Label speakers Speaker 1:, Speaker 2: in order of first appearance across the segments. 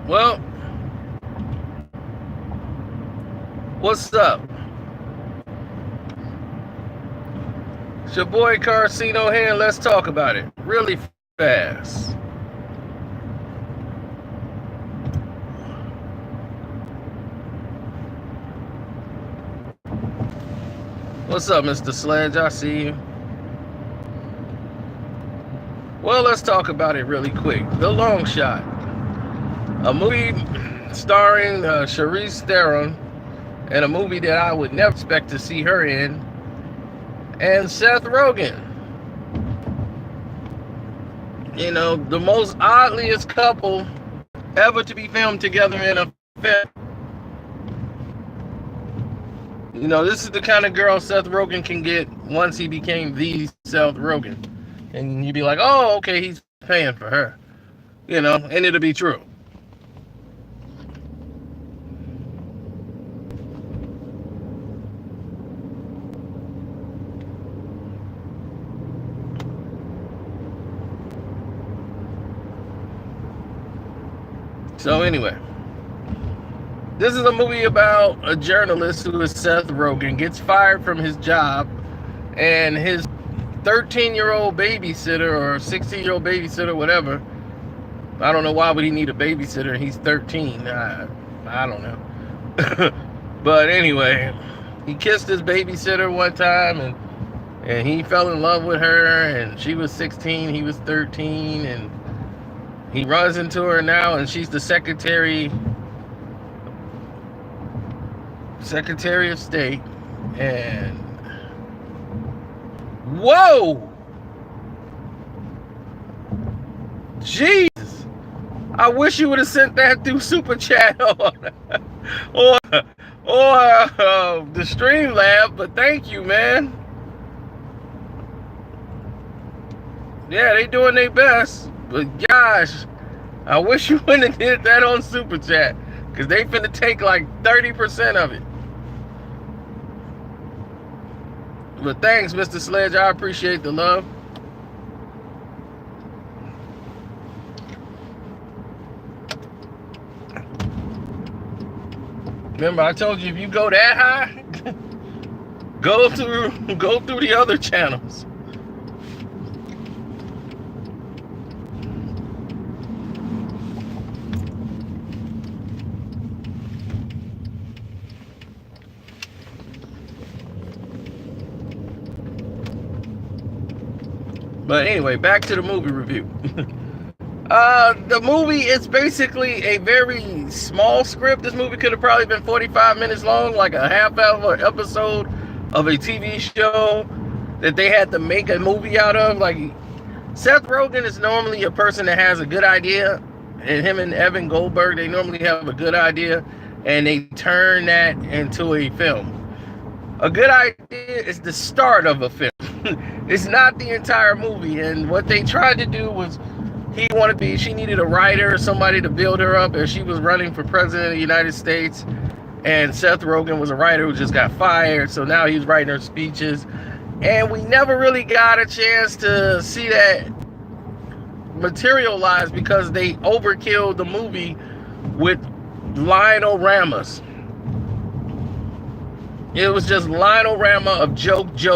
Speaker 1: Well, what's up? It's your boy Carcino here, and let's talk about it really fast. What's up, Mr. Sledge? I see you. Well, let's talk about it really quick. The Long Shot, a movie starring Charlize Theron, and a movie that I would never expect to see her in, and Seth Rogen. You know, the most oddliest couple ever to be filmed together in a film. You know, this is the kind of girl Seth Rogen can get once he became the Seth Rogen. And you'd be like, oh, okay, he's paying for her. You know, and it'll be true. So anyway, this is a movie about a journalist who is Seth Rogen, gets fired from his job, and his 13-year-old babysitter or 16-year-old babysitter, whatever. I don't know why would he need a babysitter. He's 13. I don't know. But anyway, he kissed his babysitter one time, and he fell in love with her, and she was 16, he was 13, and he runs into her now, and she's the Secretary of State, and whoa, Jesus! I wish you would have sent that through Super Chat or the Streamlab, but thank you, man. Yeah, they doing their best, but gosh, I wish you wouldn't have did that on Super Chat, because they finna take like 30% of it. But thanks, Mr. Sledge. I appreciate the love. Remember, I told you if you go that high, go through the other channels. But anyway, back to the movie review. The movie is basically a very small script. This movie could have probably been 45 minutes long, like a half-hour episode of a TV show that they had to make a movie out of. Like, Seth Rogen is normally a person that has a good idea, and him and Evan Goldberg, they normally have a good idea, and they turn that into a film. A good idea is the start of a film. It's not the entire movie. And what they tried to do was, she needed a writer, somebody to build her up, as she was running for president of the United States. And Seth Rogen was a writer who just got fired, so now he's writing her speeches. And we never really got a chance to see that materialize because they overkilled the movie with Lionel Ramos. It was just Lionel Rama of joke. It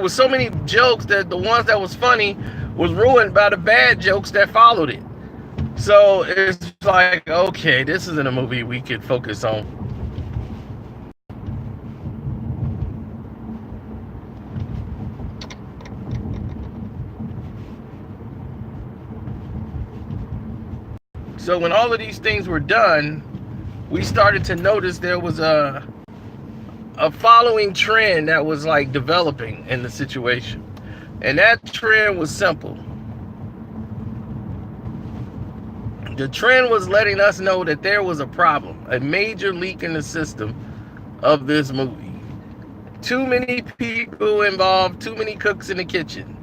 Speaker 1: was so many jokes that the ones that was funny was ruined by the bad jokes that followed it. So it's like, okay, this isn't a movie we could focus on. So when all of these things were done, we started to notice there was a following trend that was like developing in the situation. And that trend was simple. The trend was letting us know that there was a problem, a major leak in the system of this movie. Too many people involved, too many cooks in the kitchen.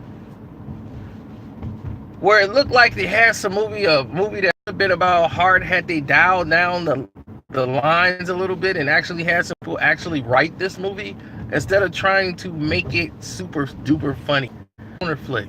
Speaker 1: Where it looked like they had a movie that would have been about hard had they dialed down the lines a little bit and actually had some people actually write this movie instead of trying to make it super duper funny. Flick.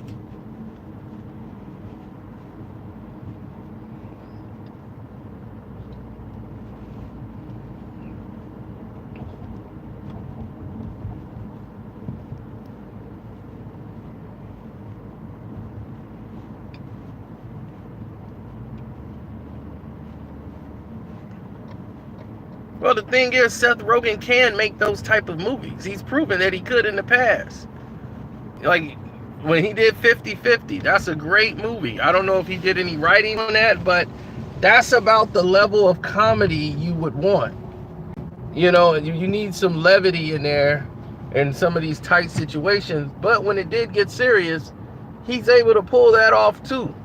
Speaker 1: Well, the thing is, Seth Rogen can make those type of movies. He's proven that he could in the past. Like, when he did 50-50, that's a great movie. I don't know if he did any writing on that, but that's about the level of comedy you would want. You know, you need some levity in there in some of these tight situations. But when it did get serious, he's able to pull that off too.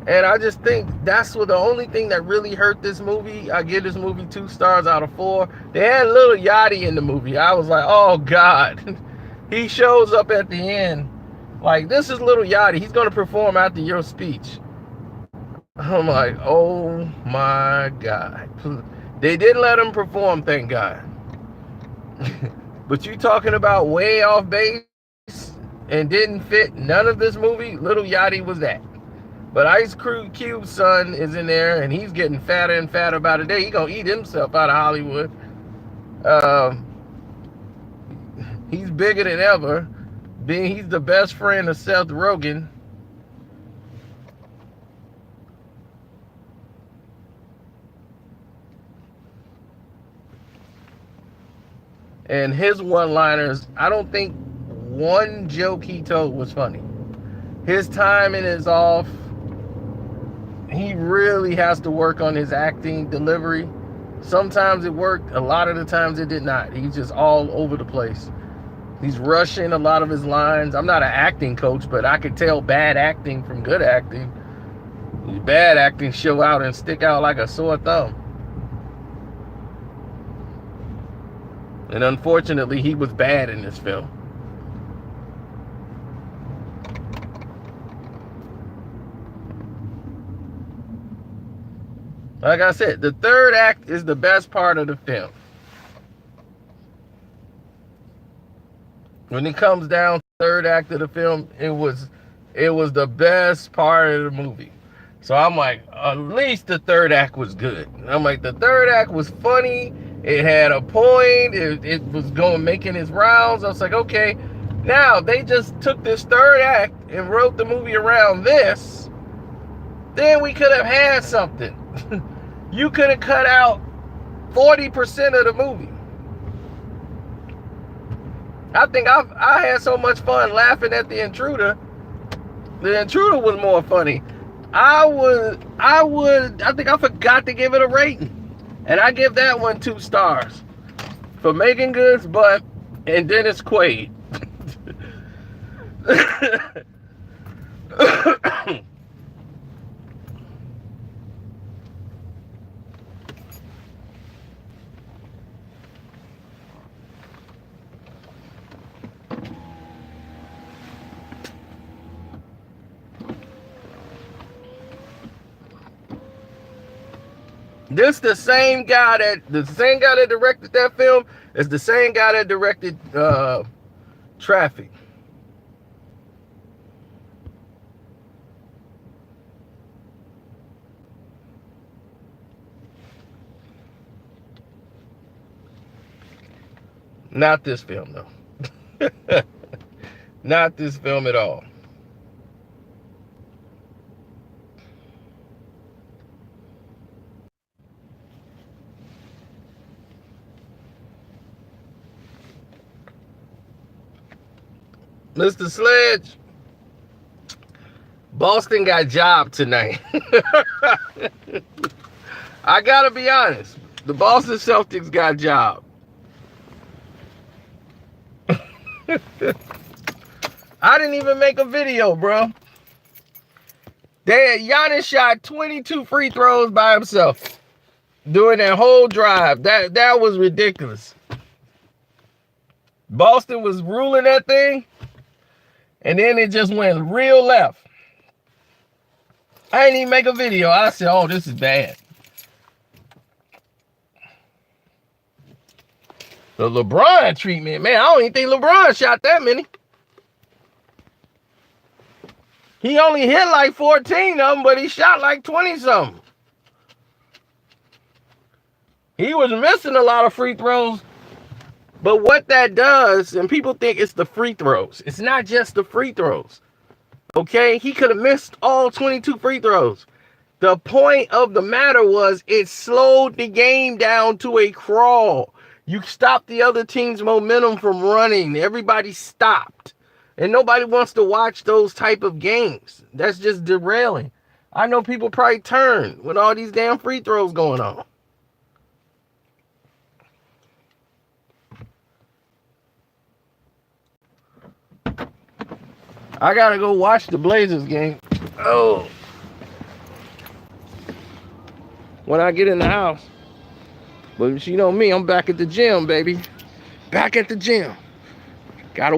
Speaker 1: And I just think that's what the only thing that really hurt this movie. I give this movie 2 stars out of 4. They had Lil Yachty in the movie. I was like, oh God. He shows up at the end. Like, this is Lil Yachty. He's going to perform after your speech. I'm like, oh my God. They didn't let him perform, thank God. But you talking about way off base and didn't fit none of this movie? Lil Yachty was that. But Ice Cube's son is in there, and he's getting fatter and fatter by the day. He's going to eat himself out of Hollywood. He's bigger than ever. He's the best friend of Seth Rogen. And his one-liners, I don't think one joke he told was funny. His timing is off. He really has to work on his acting delivery. Sometimes it worked. A lot of the times it did not. He's just all over the place. He's rushing a lot of his lines. I'm not an acting coach, but I could tell bad acting from good acting. Bad acting show out and stick out like a sore thumb. And unfortunately, he was bad in this film. Like I said, the third act is the best part of the film. When it comes down to the third act of the film, it was the best part of the movie. So I'm like, at least the third act was good. I'm like, the third act was funny. It had a point. It was making its rounds. I was like, okay, now they just took this third act and wrote the movie around this. Then we could have had something. You could have cut out 40% of the movie. I think I had so much fun laughing at The Intruder. The Intruder was more funny. I think I forgot to give it a rating. And I give that one 2 stars. For Meagan Good's butt and Dennis Quaid. This the same guy that directed that film is the same guy that directed Traffic. Not this film, though. Not this film at all. Mr. Sledge, Boston got jobbed tonight. I gotta be honest. The Boston Celtics got jobbed. I didn't even make a video, bro. Giannis shot 22 free throws by himself during that whole drive. That was ridiculous. Boston was ruling that thing, and then it just went real left. I didn't even make a video. I said, oh, this is bad. The LeBron treatment, man, I don't even think LeBron shot that many. He only hit like 14 of them, but he shot like 20-something. He was missing a lot of free throws. But what that does, and people think it's the free throws. It's not just the free throws. Okay? He could have missed all 22 free throws. The point of the matter was it slowed the game down to a crawl. You stopped the other team's momentum from running. Everybody stopped. And nobody wants to watch those type of games. That's just derailing. I know people probably turn with all these damn free throws going on. I gotta go watch the Blazers game. Oh. When I get in the house. But you know me, I'm back at the gym, baby. Back at the gym.